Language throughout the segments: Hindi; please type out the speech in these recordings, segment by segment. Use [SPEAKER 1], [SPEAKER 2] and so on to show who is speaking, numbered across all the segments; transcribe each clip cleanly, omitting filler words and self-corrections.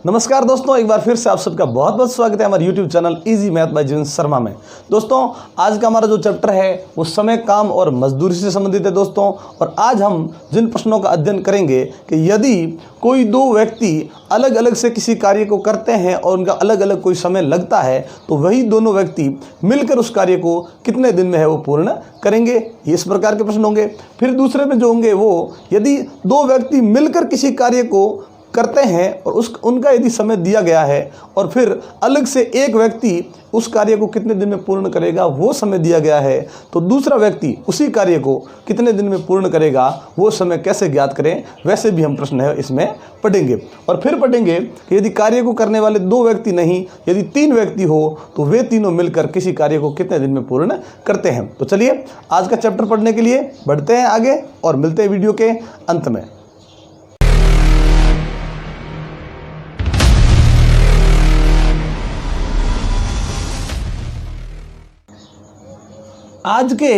[SPEAKER 1] नमस्कार दोस्तों, एक बार फिर से आप सबका बहुत बहुत स्वागत है हमारे YouTube channel easy math bye जीवन शर्मा में। दोस्तों, आज का हमारा जो चैप्टर है वो समय, काम और मजदूरी से संबंधित है दोस्तों। और आज हम जिन प्रश्नों का अध्ययन करेंगे कि यदि कोई दो व्यक्ति अलग अलग से किसी कार्य को करते हैं और उनका अलग अलग कोई समय लगता है तो वही दोनों व्यक्ति मिलकर उस कार्य को कितने दिन में है वो पूर्ण करेंगे। ये इस प्रकार के प्रश्न होंगे। फिर दूसरे में जो होंगे वो यदि दो व्यक्ति मिलकर किसी कार्य को करते हैं और उनका यदि समय दिया गया है और फिर अलग से एक व्यक्ति उस कार्य को कितने दिन में पूर्ण करेगा वो समय दिया गया है, तो दूसरा व्यक्ति उसी कार्य को कितने दिन में पूर्ण करेगा वो समय कैसे ज्ञात करें, वैसे भी हम प्रश्न है इसमें पढ़ेंगे। और फिर पढ़ेंगे कि यदि कार्य को करने वाले दो व्यक्ति नहीं, यदि तीन व्यक्ति हो तो वे तीनों मिलकर किसी कार्य को कितने दिन में पूर्ण करते हैं। तो चलिए आज का चैप्टर पढ़ने के लिए बढ़ते हैं आगे और मिलते हैं वीडियो के अंत में। आज के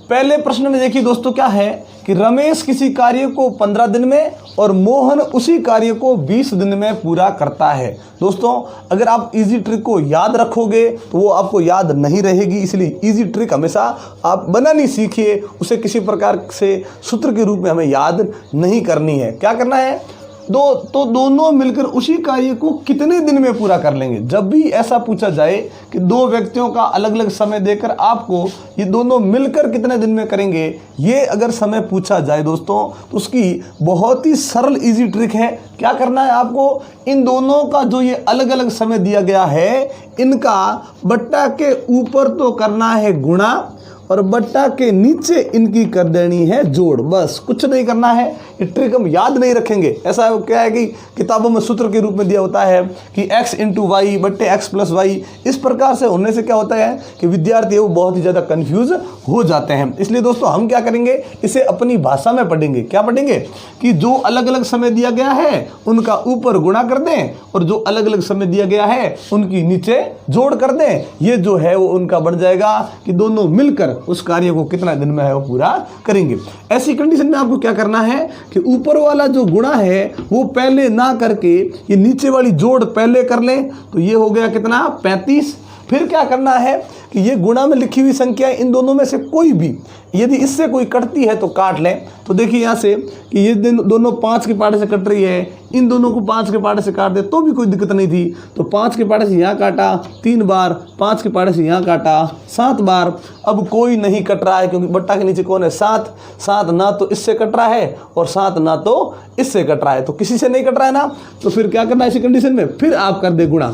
[SPEAKER 1] पहले प्रश्न में देखिए दोस्तों क्या है कि रमेश किसी कार्य को 15 दिन में और मोहन उसी कार्य को 20 दिन में पूरा करता है। दोस्तों, अगर आप इजी ट्रिक को याद रखोगे तो वो आपको याद नहीं रहेगी, इसलिए इजी ट्रिक हमेशा आप बनानी सीखिए। उसे किसी प्रकार से सूत्र के रूप में हमें याद नहीं करनी है। क्या करना है, दोनों मिलकर उसी कार्य को कितने दिन में पूरा कर लेंगे। जब भी ऐसा पूछा जाए कि दो व्यक्तियों का अलग अलग समय देकर आपको ये दोनों मिलकर कितने दिन में करेंगे, ये अगर समय पूछा जाए दोस्तों तो उसकी बहुत ही सरल इजी ट्रिक है। क्या करना है आपको, इन दोनों का जो ये अलग अलग समय दिया गया है इनका बट्टा के ऊपर तो करना है गुणा और बट्टा के नीचे इनकी कर देनी है जोड़। बस कुछ नहीं करना है। ये ट्रिक हम याद नहीं रखेंगे। ऐसा क्या है कि किताबों में सूत्र के रूप में दिया होता है कि x इंटू वाई बट्टे x प्लस वाई। इस प्रकार से होने से क्या होता है कि विद्यार्थी वो बहुत ही ज़्यादा कन्फ्यूज हो जाते हैं। इसलिए दोस्तों हम क्या करेंगे, इसे अपनी भाषा में पढ़ेंगे। क्या पढ़ेंगे कि जो अलग अलग समय दिया गया है उनका ऊपर गुणा कर दें और जो अलग अलग समय दिया गया है उनकी नीचे जोड़ कर दें। ये जो है वो उनका बन जाएगा कि दोनों मिलकर उस कार्य को कितना दिन में है वो पूरा करेंगे। ऐसी कंडीशन में आपको क्या करना है कि ऊपर वाला जो गुणा है वो पहले ना करके ये नीचे वाली जोड़ पहले कर लें। तो ये हो गया कितना, 35। फिर क्या करना है कि ये गुणा में लिखी हुई संख्या इन दोनों में से कोई भी यदि इससे कोई कटती है तो काट लें। तो देखिए यहाँ से कि ये दोनों 5 के पाटे से कट रही है, इन दोनों को 5 के पाटे से काट दे तो भी कोई दिक्कत नहीं थी। तो 5 के पाटे से यहाँ काटा 3 बार, 5 के पाटे से यहाँ काटा 7 बार। अब कोई नहीं कट रहा है क्योंकि बट्टा के नीचे कौन है, 7 ना तो इससे कट रहा है और 7 ना तो इससे कट रहा है। तो किसी से नहीं कट रहा है ना, तो फिर क्या करना है ऐसी कंडीशन में, फिर आप कर दे गुणा।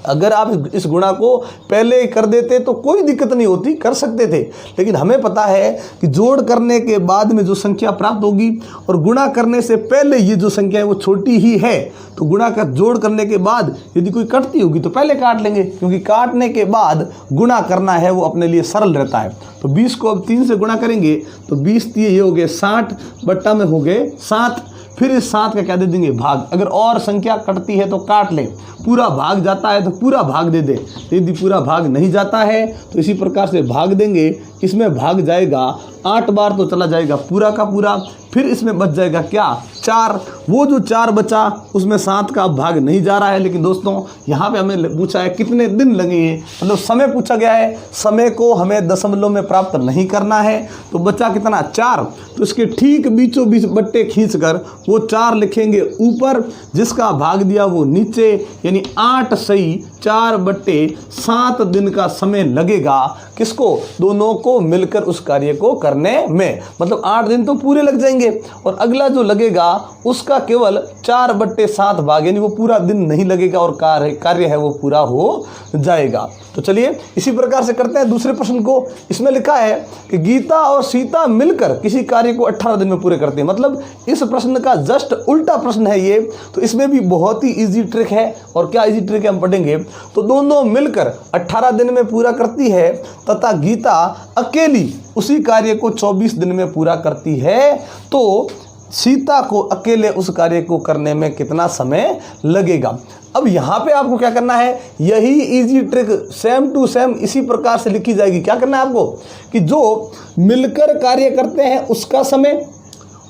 [SPEAKER 1] अगर आप इस गुणा को पहले कर देते तो कोई दिक्कत नहीं होती, कर सकते थे। लेकिन हमें पता है कि जोड़ करने के बाद में जो संख्या प्राप्त होगी और गुणा करने से पहले ये जो संख्या है वो छोटी ही है। तो गुणा का जोड़ करने के बाद यदि कोई कटती होगी तो पहले काट लेंगे, क्योंकि काटने के बाद गुणा करना है वो अपने लिए सरल रहता है। तो 20 को अब 3 से गुणा करेंगे तो 20 ये हो गए 60, बट्टा में हो गए 7। फिर इस 7 का क्या दे देंगे, भाग। अगर और संख्या कटती है तो काट लें, पूरा भाग जाता है तो पूरा भाग दे दे। यदि पूरा भाग नहीं जाता है तो इसी प्रकार से भाग देंगे। इसमें भाग जाएगा 8 बार तो चला जाएगा पूरा का पूरा। फिर इसमें बच जाएगा क्या, 4। वो जो 4 बचा उसमें 7 का भाग नहीं जा रहा है। लेकिन दोस्तों यहाँ पे हमें पूछा है कितने दिन लगेंगे, मतलब समय पूछा गया है। समय को हमें दशमलव में प्राप्त नहीं करना है। तो बचा कितना, 4। तो इसके ठीक बीचों बीच बट्टे खींचकर वो 4 लिखेंगे ऊपर, जिसका भाग दिया वो नीचे, यानी 8 सही 4/7 दिन का समय लगेगा। किसको, दोनों को मिलकर उस कार्य को करने में। मतलब 8 दिन तो पूरे लग जाएंगे और अगला जो लगेगा उसका केवल 4/7 भाग, यानी वो पूरा दिन नहीं लगेगा और कार्य है वो पूरा हो जाएगा। तो चलिए इसी प्रकार से करते हैं दूसरे प्रश्न को। इसमें लिखा है कि गीता और सीता मिलकर किसी कार्य को 18 दिन में पूरे करते हैं। मतलब इस प्रश्न का जस्ट उल्टा प्रश्न है ये। तो इसमें भी बहुत ही इजी ट्रिक है। और क्या इजी ट्रिक है हम पढ़ेंगे। तो दोनों मिलकर 18 दिन में पूरा करती है तथा गीता अकेली उसी कार्य को 24 दिन में पूरा करती है। तो सीता को अकेले उस कार्य को करने में कितना समय लगेगा। अब यहाँ पे आपको क्या करना है, यही easy trick same to same इसी प्रकार से लिखी जाएगी। क्या करना है आपको कि जो मिलकर कार्य करते हैं उसका समय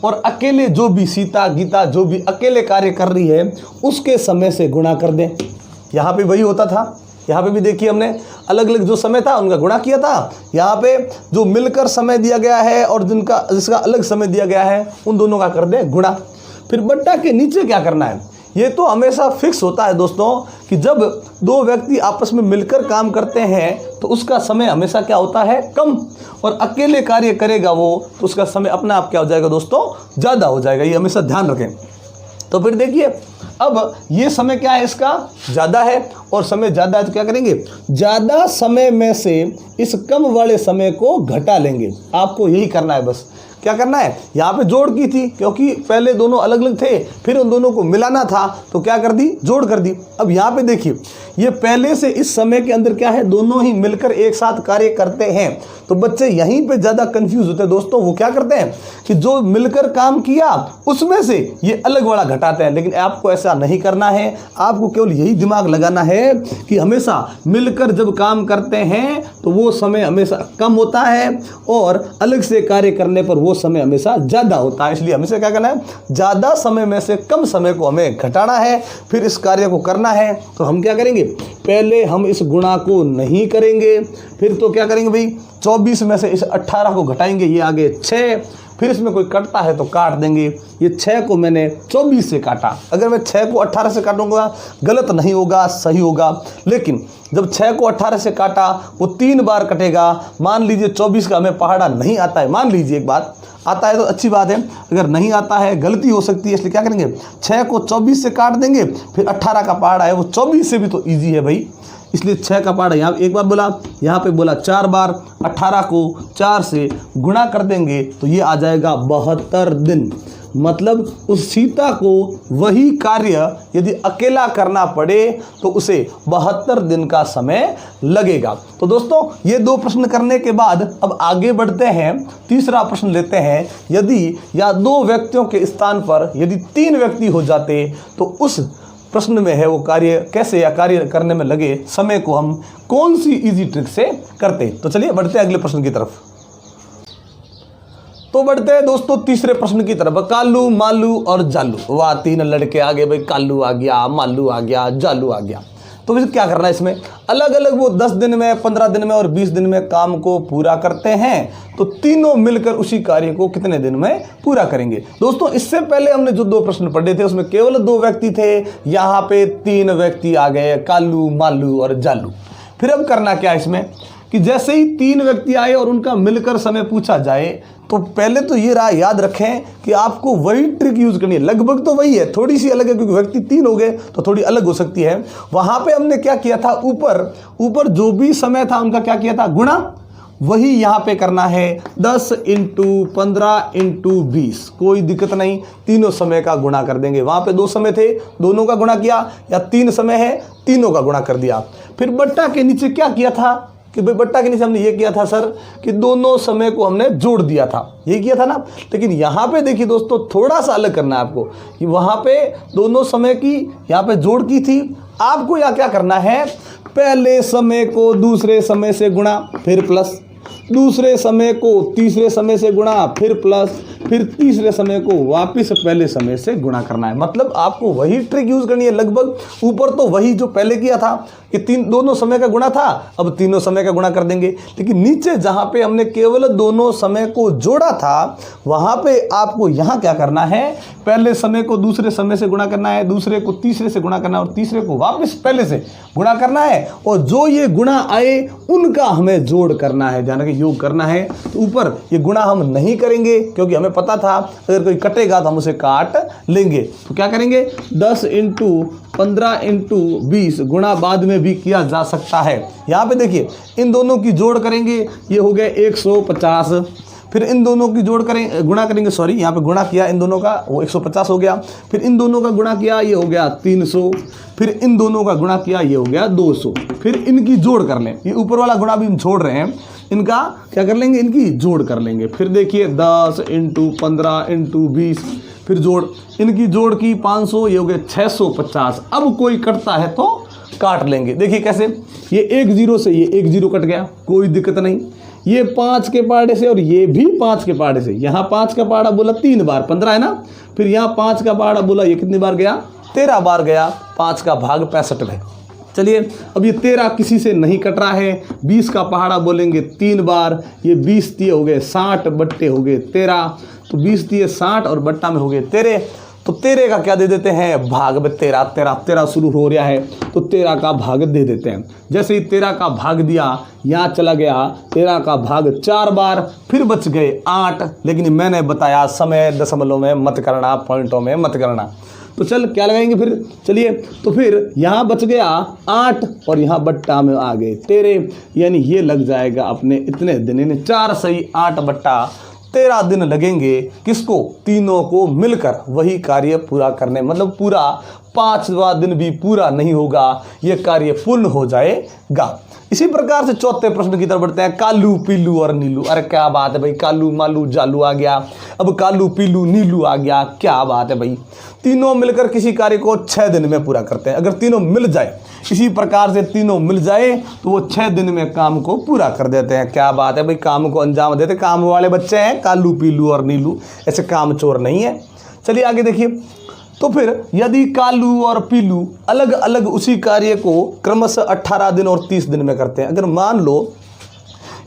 [SPEAKER 1] और अकेले जो भी सीता गीता जो भी अकेले कार्य कर रही है उसके समय से गुणा कर दें। यहाँ पे वही होता था, यहाँ पे भी देखिए हमने अलग अलग जो समय था उनका गुणा किया था। यहाँ पे जो मिलकर समय दिया गया है और जिसका अलग समय दिया गया है उन दोनों का कर दें गुणा। फिर बट्टा के नीचे क्या करना है, ये तो हमेशा फिक्स होता है दोस्तों कि जब दो व्यक्ति आपस में मिलकर काम करते हैं तो उसका समय हमेशा क्या होता है, कम, और अकेले कार्य करेगा वो तो उसका समय अपने आप क्या हो जाएगा दोस्तों, ज़्यादा हो जाएगा। ये हमेशा ध्यान रखें। तो फिर देखिए अब ये समय क्या है, इसका ज़्यादा है और समय ज़्यादा है तो क्या करेंगे, ज़्यादा समय में से इस कम वाले समय को घटा लेंगे। आपको यही करना है, बस क्या करना है, यहाँ पे जोड़ की थी क्योंकि पहले दोनों अलग अलग थे, फिर उन दोनों को मिलाना था तो क्या कर दी, जोड़ कर दी। अब यहाँ पे देखिए ये पहले से इस समय के अंदर क्या है, दोनों ही मिलकर एक साथ कार्य करते हैं। तो बच्चे यहीं पे ज़्यादा कंफ्यूज होते हैं दोस्तों। वो क्या करते हैं कि जो मिलकर काम किया उसमें से ये अलग वाला घटाते हैं, लेकिन आपको ऐसा नहीं करना है। आपको केवल यही दिमाग लगाना है कि हमेशा मिलकर जब काम करते हैं तो वो समय हमेशा कम होता है और अलग से कार्य करने पर वो समय हमेशा ज़्यादा होता है। इसलिए हमेशा क्या करना है, ज़्यादा समय में से कम समय को हमें घटाना है, फिर इस कार्य को करना है। तो हम क्या करेंगे, पहले हम इस गुणा को नहीं करेंगे, फिर तो क्या करेंगे भाई, 24 में से इस 18 को घटाएंगे, ये आगे 6, फिर इसमें कोई कटता है तो काट देंगे। ये 6 को मैंने 24 से काटा, अगर मैं 6 को 18 से काटूंगा गलत नहीं होगा, सही होगा। लेकिन जब 6 को 18 से काटा वो 3 बार कटेगा। मान लीजिए 24 का हमें पहाड़ा नहीं आता है, मान लीजिए एक बात, आता है तो अच्छी बात है, अगर नहीं आता है गलती हो सकती है। इसलिए क्या करेंगे, 6 को 24 से काट देंगे, फिर 18 का पहाड़ा है वो 24 से भी तो ईजी है भाई। इसलिए 6 का पहाड़ा यहाँ एक बार बोला, यहाँ पे बोला 4 बार, 18 को 4 से गुणा कर देंगे तो ये आ जाएगा 72 दिन। मतलब उस सीता को वही कार्य यदि अकेला करना पड़े तो उसे 72 दिन का समय लगेगा। तो दोस्तों ये 2 प्रश्न करने के बाद अब आगे बढ़ते हैं, तीसरा प्रश्न लेते हैं। यदि या 2 व्यक्तियों के स्थान पर यदि 3 व्यक्ति हो जाते तो उस प्रश्न में है वो कार्य कैसे या कार्य करने में लगे समय को हम कौन सी इजी ट्रिक से करते। तो चलिए बढ़ते हैं अगले प्रश्न की तरफ। तो बढ़ते हैं दोस्तों तीसरे प्रश्न की तरफ। कालू, मालू और जालू, वाह 3 लड़के आ गए भाई, कालू आ गया, मालू आ गया, जालू आ गया। तो फिर क्या करना है, इसमें अलग अलग वो 10 दिन में, 15 दिन में और 20 दिन में काम को पूरा करते हैं। तो तीनों मिलकर उसी कार्य को कितने दिन में पूरा करेंगे। दोस्तों इससे पहले हमने जो 2 प्रश्न पढ़े थे उसमें केवल 2 व्यक्ति थे, यहाँ पे 3 व्यक्ति आ गए, कालू, मालू और जालू। फिर अब करना क्या है इसमें कि जैसे ही 3 व्यक्ति आए और उनका मिलकर समय पूछा जाए तो पहले तो ये राह याद रखें कि आपको वही ट्रिक यूज करनी है। लगभग तो वही है, थोड़ी सी अलग है क्योंकि व्यक्ति 3 हो गए तो थोड़ी अलग हो सकती है। वहां पे हमने क्या किया था, ऊपर जो भी समय था उनका क्या किया था, गुणा। वही यहाँ पे करना है 10 × 15 × 20, कोई दिक्कत नहीं, तीनों समय का गुणा कर देंगे। वहां पे 2 समय थे, दोनों का गुणा किया, या 3 समय है, तीनों का गुणा कर दिया। फिर बट्टा के नीचे क्या किया था कि भाई बट्टा के नीचे हमने ये किया था सर कि दोनों समय को हमने जोड़ दिया था, ये किया था ना। लेकिन यहाँ पे देखिए दोस्तों थोड़ा सा अलग करना है आपको कि वहाँ पे दोनों समय की यहाँ पे जोड़ की थी, आपको यहाँ क्या करना है, पहले समय को दूसरे समय से गुणा फिर प्लस, दूसरे समय को तीसरे समय से गुणा फिर प्लस, फिर तीसरे समय को वापस पहले समय से गुणा करना है। मतलब आपको वही ट्रिक यूज करनी है लगभग। ऊपर तो वही जो पहले किया था कि दोनों समय का गुणा था, अब तीनों समय का गुणा कर देंगे। लेकिन नीचे जहां पे हमने केवल दोनों समय को जोड़ा था वहां पे आपको यहां क्या करना है, पहले समय को दूसरे समय से गुणा करना है, दूसरे को तीसरे से गुणा करना है और तीसरे को वापस पहले से गुणा करना है। और जो ये गुणा आए उनका हमें जोड़ करना है, ध्यान रखिए योग करना है। तो ऊपर ये गुणा हम नहीं करेंगे क्योंकि हमें पता था अगर कोई कटेगा तो हम उसे काट लेंगे। तो क्या करेंगे, 10 × 15 × 20 गुणा बाद में भी किया जा सकता है। यहाँ पे देखिए इन दोनों की जोड़ करेंगे, ये हो गया 150। फिर इन दोनों की जोड़ करेंगे, गुणा करेंगे, सॉरी यहाँ पे गुणा किया इन दोनों का, वो 150 हो गया। फिर इन दोनों का गुणा किया, ये हो गया 300। फिर इन दोनों का गुणा किया, ये हो गया 200। फिर इनकी जोड़ कर लें, ये ऊपर वाला गुणा भी हम छोड़ रहे हैं, इनका क्या कर लेंगे, इनकी जोड़ कर लेंगे। फिर देखिए 10 × 15 × 20, फिर जोड़, इनकी जोड़ की 500, ये हो गया 650। अब कोई कटता है तो काट लेंगे। देखिए कैसे, ये 1 0 से ये 1 0 कट गया, कोई दिक्कत नहीं। ये 5 के पहाड़े से और ये भी 5 के पहाड़े से। यहाँ 5 का पहाड़ा बोला 3 बार, 15 है ना। फिर यहाँ 5 का पहाड़ा बोला, ये कितनी बार गया? 13 बार गया। 5 का भाग 65 है। चलिए अब ये 13 किसी से नहीं कट रहा है। 20 का पहाड़ा बोलेंगे 3 बार, ये 20 दिए हो गए 60 बट्टे हो गए 13, तो 20 दिए 60 और बट्टा में हो गए 13। तो 13 का क्या दे देते हैं? भाग में 13। 13 शुरू हो रहा है तो 13 का भाग दे देते हैं। जैसे ही 13 का भाग दिया, यहाँ चला गया 13 का भाग 4 बार, फिर बच गए 8। लेकिन मैंने बताया समय दशमलव में मत करना, पॉइंटों में मत करना। तो चल क्या लगाएंगे फिर? चलिए तो फिर यहाँ बच गया 8 और यहाँ बट्टा में आ गए 13, यानी ये लग जाएगा अपने इतने दिन, यानी 4 सही 8 बट्टा 13 दिन लगेंगे। किसको? तीनों को मिलकर वही कार्य पूरा करने। मतलब पूरा 5वां दिन भी पूरा नहीं होगा, ये कार्य पूर्ण हो जाएगा। इसी प्रकार से चौथे प्रश्न की तरफ बढ़ते हैं। कालू, पीलू और नीलू। अरे क्या बात है भाई, कालू मालू जालू आ गया, अब कालू पीलू नीलू आ गया। क्या बात है भाई, तीनों मिलकर किसी कार्य को 6 दिन में पूरा करते हैं। अगर तीनों मिल जाए, इसी प्रकार से तीनों मिल जाए तो वो 6 दिन में काम को पूरा कर देते हैं। क्या बात है भाई, काम को अंजाम देते। काम वाले बच्चे हैं कालू पीलू और नीलू, ऐसे काम चोर नहीं है। चलिए आगे देखिए। तो फिर यदि कालू और पीलू अलग अलग उसी कार्य को क्रमशः 18 दिन और 30 दिन में करते हैं। अगर मान लो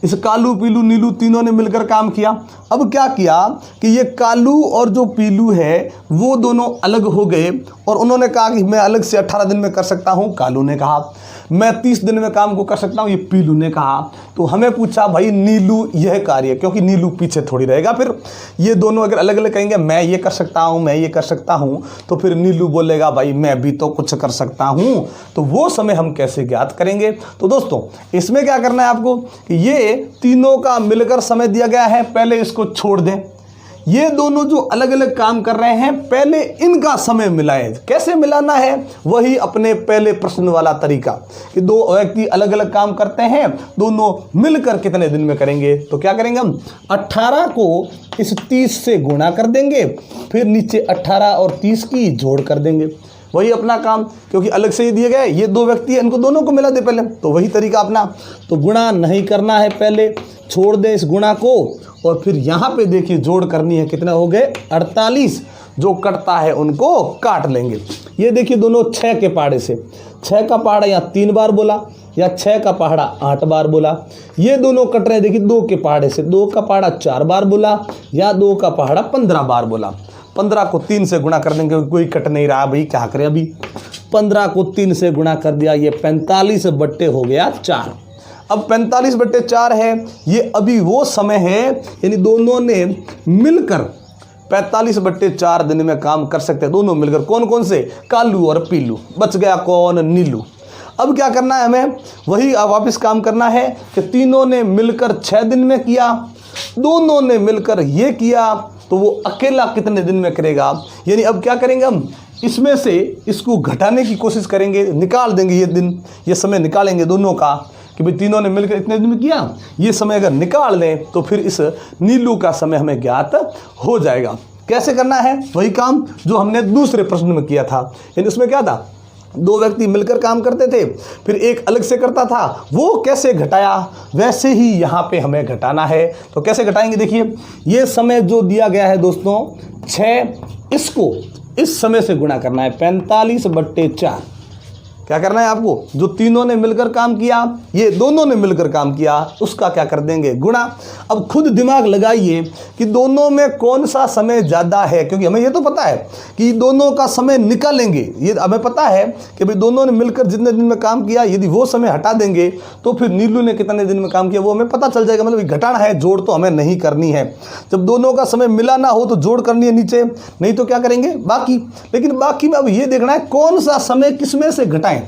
[SPEAKER 1] इस कालू पीलू नीलू तीनों ने मिलकर काम किया। अब क्या किया कि ये कालू और जो पीलू है वो दोनों अलग हो गए और उन्होंने कहा कि मैं अलग से 18 दिन में कर सकता हूँ। कालू ने कहा मैं 30 दिन में काम को कर सकता हूँ, ये पीलू ने कहा। तो हमें पूछा भाई नीलू यह कार्य, क्योंकि नीलू पीछे थोड़ी रहेगा। फिर ये दोनों अगर अलग अलग कहेंगे मैं ये कर सकता हूँ, मैं ये कर सकता हूँ, तो फिर नीलू बोलेगा भाई मैं भी तो कुछ कर सकता हूँ। तो वो समय हम कैसे ज्ञात करेंगे? तो दोस्तों इसमें क्या करना है आपको कि ये तीनों का मिलकर समय दिया गया है, पहले इसको छोड़ दें। ये दोनों जो अलग अलग काम कर रहे हैं, पहले इनका समय मिलाएं। कैसे मिलाना है? वही अपने पहले प्रश्न वाला तरीका कि दो व्यक्ति अलग अलग काम करते हैं, दोनों मिलकर कितने दिन में करेंगे। तो क्या करेंगे हम? 18 को इस 30 से गुणा कर देंगे, फिर नीचे 18 और 30 की जोड़ कर देंगे। वही अपना काम, क्योंकि अलग से ही दिए गए। ये दो व्यक्ति हैं, इनको दोनों को मिला दे पहले, तो वही तरीका अपना। तो गुणा नहीं करना है, पहले छोड़ दें इस गुणा को और फिर यहाँ पे देखिए जोड़ करनी है। कितना हो गए? 48। जो कटता है उनको काट लेंगे। ये देखिए दोनों 6 के पहाड़े से, 6 का पहाड़ा यहाँ 3 बार बोला या 6 का पहाड़ा 8 बार बोला। ये दोनों कट रहे, देखिए 2 के पहाड़े से, 2 का पहाड़ा 4 बार बोला या 2 का पहाड़ा 15 बार बोला। 15 को 3 से गुणा कर देंगे, कोई कट नहीं रहा भाई, क्या करें अभी। 15 को 3 से गुणा कर दिया, ये 45 बट्टे हो गया 4। अब 45 बट्टे 4 है, ये अभी वो समय है, यानी दोनों ने मिलकर 45 बट्टे 4 दिन में काम कर सकते हैं। दोनों मिलकर, कौन कौन से? कालू और पीलू। बच गया कौन? नीलू। अब क्या करना है हमें? वही वापस काम करना है कि तीनों ने मिलकर 6 दिन में किया, दोनों ने मिलकर ये किया, तो वो अकेला कितने दिन में करेगा। यानी अब क्या करेंगे हम? इसमें से इसको घटाने की कोशिश करेंगे, निकाल देंगे ये दिन, ये समय निकालेंगे दोनों का कि भाई तीनों ने मिलकर इतने दिन में किया। ये समय अगर निकाल लें तो फिर इस नीलू का समय हमें ज्ञात हो जाएगा। कैसे करना है? वही काम जो हमने दूसरे प्रश्न में किया था। यानी उसमें क्या था? 2 व्यक्ति मिलकर काम करते थे, फिर एक अलग से करता था, वो कैसे घटाया, वैसे ही यहाँ पे हमें घटाना है। तो कैसे घटाएंगे? देखिए ये समय जो दिया गया है दोस्तों 6, इसको इस समय से गुणा करना है, 45 बट्टे 4। क्या करना है आपको? जो तीनों ने मिलकर काम किया, ये दोनों ने मिलकर काम किया, उसका क्या कर देंगे? गुणा। अब खुद दिमाग लगाइए कि दोनों में कौन सा समय ज़्यादा है, क्योंकि हमें ये तो पता है कि दोनों का समय निकालेंगे। ये हमें पता है कि भाई दोनों ने मिलकर जितने दिन में काम किया, यदि वो समय हटा देंगे तो फिर नीलू ने कितने दिन में काम किया वो हमें पता चल जाएगा। मतलब घटाना है, जोड़ तो हमें नहीं करनी है। जब दोनों का समय मिला ना हो तो जोड़ करनी है नीचे, नहीं तो क्या करेंगे? बाकी। लेकिन बाकी में अब ये देखना है कौन सा समय किस में से घटाएं।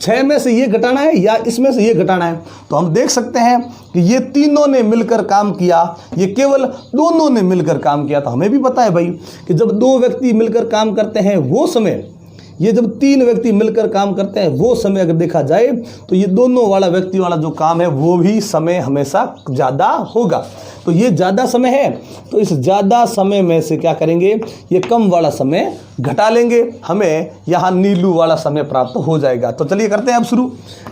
[SPEAKER 1] 6 में से ये घटाना है या इसमें से ये घटाना है। तो हम देख सकते हैं कि ये तीनों ने मिलकर काम किया, ये केवल दोनों ने मिलकर काम किया। तो हमें भी पता है भाई कि जब 2 व्यक्ति मिलकर काम करते हैं वो समय ये जब 3 व्यक्ति मिलकर काम करते हैं वो समय अगर देखा जाए तो ये दोनों वाला व्यक्ति वाला जो काम है वो भी समय हमेशा ज़्यादा होगा। तो ये ज़्यादा समय है, तो इस ज़्यादा समय में से क्या करेंगे, ये कम वाला समय घटा लेंगे, हमें यहाँ नीलू वाला समय प्राप्त हो जाएगा। तो चलिए करते हैं अब शुरू।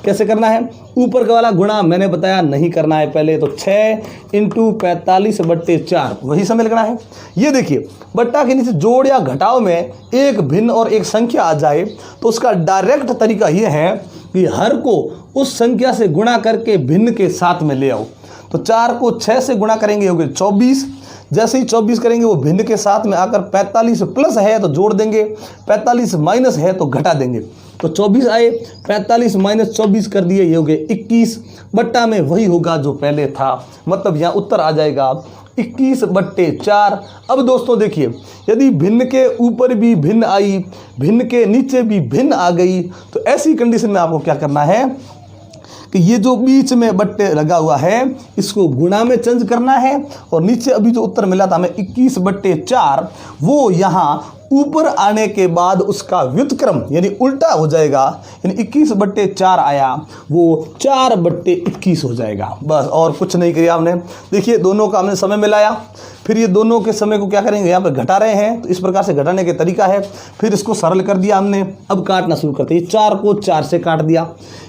[SPEAKER 1] कैसे करना है, ऊपर का वाला गुणा मैंने बताया नहीं करना है पहले, तो 6 × 45/4 वही समय लगना है। ये देखिए बट्टा के नीचे जोड़ या घटाव में एक भिन्न और एक संख्या आ जाए तो उसका डायरेक्ट तरीका ये है कि हर को उस संख्या से गुणा करके भिन्न के साथ में ले आओ। तो 4 को 6 से गुणा करेंगे होगे 24, जैसे ही 24 करेंगे वो भिन्न के साथ में आकर 45 प्लस है तो जोड़ देंगे, 45 माइनस है तो घटा देंगे। तो 24 आए, 45 माइनस 24 कर दिए, ये हो गए 21। बट्टा में वही होगा जो पहले था, मतलब यहाँ उत्तर आ जाएगा 21/4। अब दोस्तों देखिए, यदि भिन्न के ऊपर भी भिन्न आई, भिन्न के नीचे भी भिन्न आ गई, तो ऐसी कंडीशन में आपको क्या करना है कि ये जो बीच में बट्टे लगा हुआ है इसको गुणा में चेंज करना है, और नीचे अभी जो उत्तर मिला था हमें 21/4 वो यहाँ ऊपर आने के बाद उसका व्युत्क्रम यानी उल्टा हो जाएगा, यानी 21/4 आया वो 4/21 हो जाएगा। बस और कुछ नहीं किया हमने। देखिए दोनों का हमने समय मिलाया, फिर ये दोनों के समय को क्या करेंगे, यहाँ पर घटा रहे हैं तो इस प्रकार से घटाने के तरीका है, फिर इसको सरल कर दिया हमने। अब काटना शुरू करते हैं। 4 को 4 से काट दिया,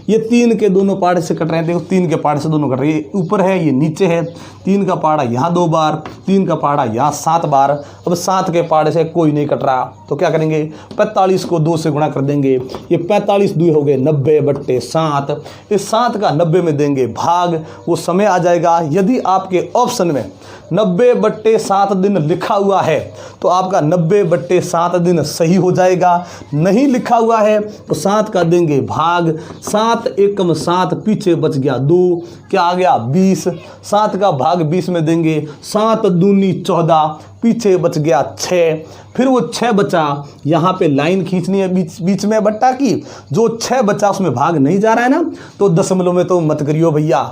[SPEAKER 1] ये 3 के दोनों पार्ट से कट रहे हैं, देखो 3 के पार्ट से दोनों कट रहे हैं, ये ऊपर है ये नीचे है, 3 का पाड़ा यहाँ 2 बार, 3 का पाड़ा यहाँ 7 बार। अब 7 के पाड़े से कोई नहीं कट रहा तो क्या करेंगे, 45 को 2 से गुणा कर देंगे, ये 45 2 हो गए 90/7। इस 7 का 90 में देंगे भाग, वो समय आ जाएगा। यदि आपके ऑप्शन में 90/7 दिन लिखा हुआ है तो आपका 90/7 दिन सही हो जाएगा। नहीं लिखा हुआ है तो 7 का देंगे भाग, 7 एकम 7 पीछे बच गया 2, क्या आ गया 20। 7 का भाग 20 में देंगे, 7 दूनी 14 पीछे बच गया 6। फिर वो 6 बचा, यहाँ पे लाइन खींचनी है बीच में बट्टा की, जो 6 बचा उसमें भाग नहीं जा रहा है ना, तो दशमलव में तो मत करियो भैया।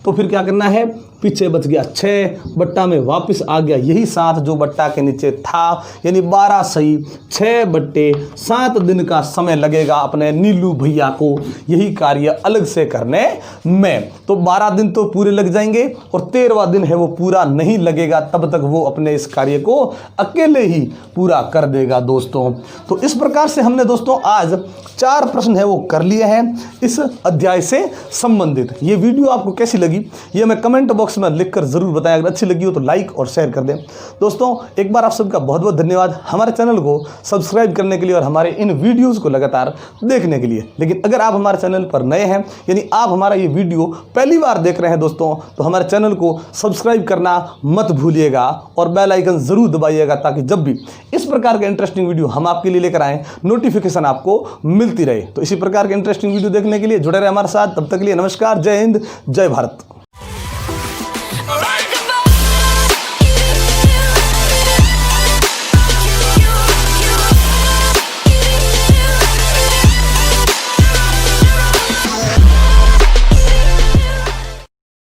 [SPEAKER 1] तो फिर क्या करना है, पीछे बच गया 6, बट्टा में वापस आ गया यही 7 जो बट्टा के नीचे था, यानी 12 सही 6/7 दिन का समय लगेगा अपने नीलू भैया को यही कार्य अलग से करने में। तो 12 दिन तो पूरे लग जाएंगे और 13वां दिन है वो पूरा नहीं लगेगा, तब तक वो अपने इस कार्य को अकेले ही पूरा कर देगा दोस्तों। तो इस प्रकार से हमने दोस्तों आज 4 प्रश्न है वो कर लिए हैं इस अध्याय से संबंधित। ये वीडियो आपको कैसी लगी ये मैं कमेंट बॉक्स में लिखकर जरूर बताएं। अगर अच्छी लगी हो तो लाइक और शेयर कर दें। दोस्तों एक बार आप सबका बहुत बहुत धन्यवाद हमारे चैनल को सब्सक्राइब करने के लिए और हमारे इन वीडियोज़ को लगातार देखने के लिए। लेकिन अगर आप हमारे चैनल पर नए हैं, यानी आप हमारा ये वीडियो पहली बार देख रहे हैं दोस्तों, तो हमारे चैनल को सब्सक्राइब करना मत भूलिएगा और बेल आइकन जरूर दबाइएगा, ताकि जब भी इस प्रकार के इंटरेस्टिंग वीडियो हम आपके लिए लेकर आएँ नोटिफिकेशन आपको मिलती रहे। तो इसी प्रकार के इंटरेस्टिंग वीडियो देखने के लिए जुड़े रहे हमारे साथ। तब तक के लिए नमस्कार, जय हिंद, जय भारत।